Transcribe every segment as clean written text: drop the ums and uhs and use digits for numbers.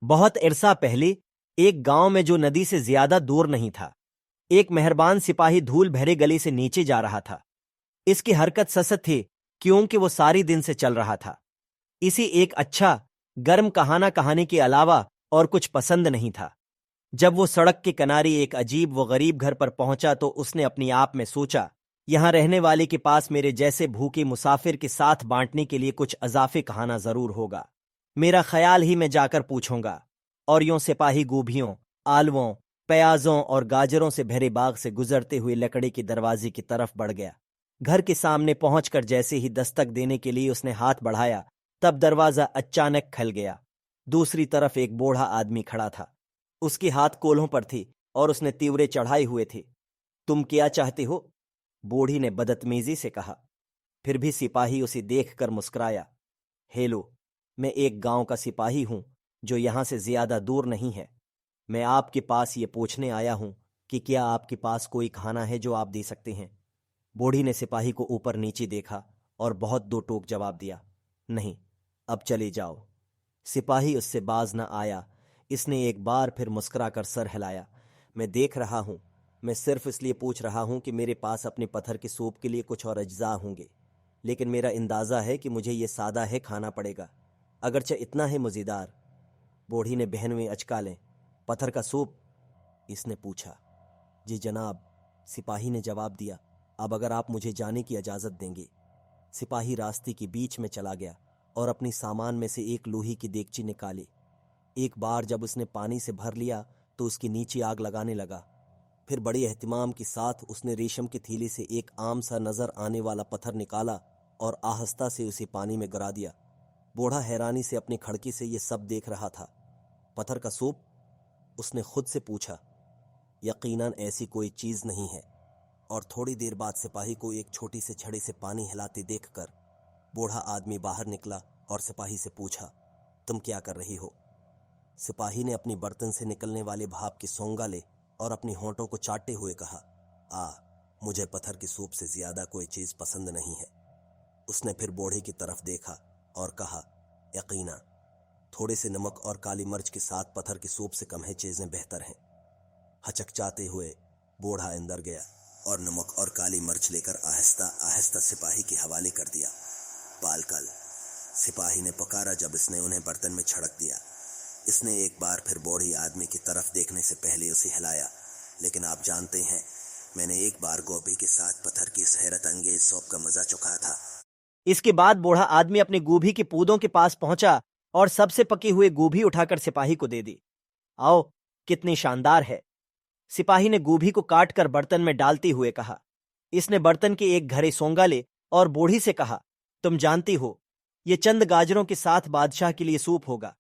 بہت عرصہ پہلے ایک گاؤں میں جو ندی سے زیادہ دور نہیں تھا، ایک مہربان سپاہی دھول بھرے گلی سے نیچے جا رہا تھا۔ اس کی حرکت سست تھی کیونکہ وہ ساری دن سے چل رہا تھا۔ اسی ایک اچھا گرم کہانی کے علاوہ اور کچھ پسند نہیں تھا۔ جب وہ سڑک کے کنارے ایک عجیب و غریب گھر پر پہنچا تو اس نے اپنی آپ میں سوچا، یہاں رہنے والے کے پاس میرے جیسے بھوکے مسافر کے ساتھ بانٹنے کے لیے کچھ اضافی کھانا ضرور ہوگا۔ میرا خیال ہی میں جا کر پوچھوں گا۔ اور یوں سپاہی گوبھیوں، آلووں، پیازوں اور گاجروں سے بھرے باغ سے گزرتے ہوئے لکڑی کے دروازے کی طرف بڑھ گیا۔ گھر کے سامنے پہنچ کر جیسے ہی دستک دینے کے لیے اس نے ہاتھ بڑھایا، تب دروازہ اچانک کھل گیا۔ دوسری طرف ایک بوڑھا آدمی کھڑا تھا۔ اس کی ہاتھ کولہوں پر تھی اور اس نے تیورے چڑھائے ہوئے تھے۔ تم کیا چاہتے ہو؟ بوڑھی نے بدتمیزی سے کہا۔ پھر بھی سپاہی اسے دیکھ کر مسکرایا۔ ہیلو، میں ایک گاؤں کا سپاہی ہوں جو یہاں سے زیادہ دور نہیں ہے۔ میں آپ کے پاس یہ پوچھنے آیا ہوں کہ کیا آپ کے پاس کوئی کھانا ہے جو آپ دے سکتے ہیں؟ بوڑھی نے سپاہی کو اوپر نیچے دیکھا اور بہت دو ٹوک جواب دیا، نہیں، اب چلے جاؤ۔ سپاہی اس سے باز نہ آیا۔ اس نے ایک بار پھر مسکرا کر سر ہلایا۔ میں دیکھ رہا ہوں، میں صرف اس لیے پوچھ رہا ہوں کہ میرے پاس اپنے پتھر کے سوپ کے لیے کچھ اور اجزاء ہوں گے، لیکن میرا اندازہ ہے کہ مجھے یہ سادہ ہے کھانا پڑے گا، اگرچہ اتنا ہے مزیدار۔ بوڑھی نے بہنویں اچکالیں۔ پتھر کا سوپ؟ اس نے پوچھا۔ جی جناب، سپاہی نے جواب دیا۔ اب اگر آپ مجھے جانے کی اجازت دیں گے۔ سپاہی راستے کے بیچ میں چلا گیا اور اپنی سامان میں سے ایک لوہی کی دیگچی نکالی۔ ایک بار جب اس نے پانی سے بھر لیا تو اس کے نیچے آگ لگانے لگا۔ پھر بڑے اہتمام کے ساتھ اس نے ریشم کی تھیلی سے ایک عام سا نظر آنے والا پتھر نکالا اور آہستہ سے اسے پانی میں گرا دیا۔ بوڑھا حیرانی سے اپنی کھڑکی سے یہ سب دیکھ رہا تھا۔ پتھر کا سوپ؟ اس نے خود سے پوچھا۔ یقیناً ایسی کوئی چیز نہیں ہے۔ اور تھوڑی دیر بعد سپاہی کو ایک چھوٹی سی چھڑی سے پانی ہلاتے دیکھ کر بوڑھا آدمی باہر نکلا اور سپاہی سے پوچھا، تم کیا کر رہی ہو؟ سپاہی نے اپنی برتن سے نکلنے والے بھاپ کی سونگا لے اور اپنی ہونٹوں کو چاٹتے ہوئے کہا، مجھے پتھر کی سوپ سے زیادہ کوئی چیز پسند نہیں ہے۔ اس نے پھر بوڑھے کی طرف دیکھا اور کہا، یقیناً تھوڑے سے نمک اور کالی مرچ کے ساتھ پتھر کی سوپ سے کم ہے چیزیں بہتر ہیں۔ ہچکچاتے ہوئے بوڑھا اندر گیا اور نمک اور کالی مرچ لے کر آہستہ آہستہ سپاہی کے حوالے کر دیا۔ بالکل، سپاہی نے پکارا جب اس نے انہیں برتن میں چھڑک دیا۔ اس نے ایک بار پھر بوڑھی آدمی کی طرف دیکھنے سے پہلے اسے ہلایا، لیکن آپ جانتے ہیں، میں نے ایک بار گوبھی کے ساتھ پتھر کی اس حیرت انگیز سوپ کا مزہ چکھا تھا۔ اس کے بعد بوڑھا آدمی اپنے گوبھی کے پودوں کے پاس پہنچا اور سب سے پکی ہوئے گوبھی اٹھا کر سپاہی کو دے دی۔ آؤ، کتنی شاندار ہے! سپاہی نے گوبھی کو کاٹ کر برتن میں ڈالتے ہوئے کہا۔ اس نے برتن کے ایک گھڑے سونگا لے اور بوڑھی سے کہا، تم جانتی ہو، یہ چند گاجروں کے ساتھ بادشاہ کے لیے سوپ ہوگا۔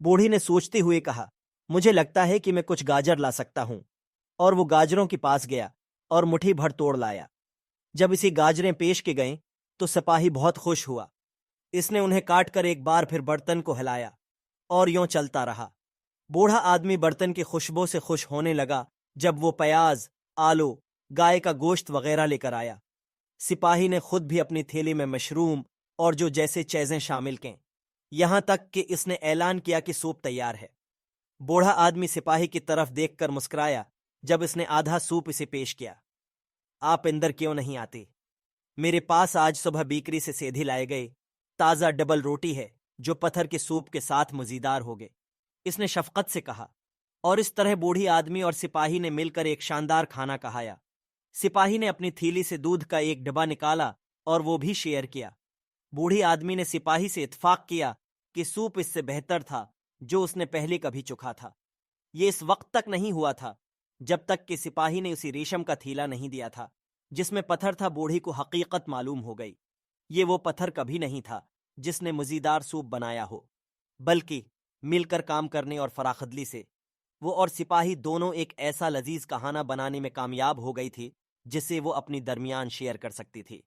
بوڑھی نے سوچتے ہوئے کہا، مجھے لگتا ہے کہ میں کچھ گاجر لا سکتا ہوں۔ اور وہ گاجروں کے پاس گیا اور مٹھی بھر توڑ لایا۔ جب اسے گاجریں پیش کی گئیں تو سپاہی بہت خوش ہوا۔ اس نے انہیں کاٹ کر ایک بار پھر برتن کو ہلایا اور یوں چلتا رہا۔ بوڑھا آدمی برتن کی خوشبو سے خوش ہونے لگا جب وہ پیاز، آلو، گائے کا گوشت وغیرہ لے کر آیا۔ سپاہی نے خود بھی اپنی تھیلی میں مشروم اور جو جیسے چیزیں شامل کیں، یہاں تک کہ اس نے اعلان کیا کہ سوپ تیار ہے۔ بوڑھا آدمی سپاہی کی طرف دیکھ کر مسکرایا جب اس نے آدھا سوپ اسے پیش کیا۔ آپ اندر کیوں نہیں آتے؟ میرے پاس آج صبح بیکری سے سیدھی لائے گئے تازہ ڈبل روٹی ہے جو پتھر کے سوپ کے ساتھ مزیدار ہوگے، اس نے شفقت سے کہا۔ اور اس طرح بوڑھی آدمی اور سپاہی نے مل کر ایک شاندار کھانا کھایا۔ سپاہی نے اپنی تھیلی سے دودھ کا ایک ڈبہ نکالا اور وہ بھی شیئر کیا۔ بوڑھی آدمی نے سپاہی سے اتفاق کیا کہ سوپ اس سے بہتر تھا جو اس نے پہلے کبھی چکھا تھا۔ یہ اس وقت تک نہیں ہوا تھا جب تک کہ سپاہی نے اسی ریشم کا تھیلا نہیں دیا تھا جس میں پتھر تھا۔ بوڑھی کو حقیقت معلوم ہو گئی، یہ وہ پتھر کبھی نہیں تھا جس نے مزیدار سوپ بنایا ہو، بلکہ مل کر کام کرنے اور فراخدلی سے وہ اور سپاہی دونوں ایک ایسا لذیذ کھانا بنانے میں کامیاب ہو گئی تھی جسے وہ اپنی درمیان شیئر کر سکتی تھی۔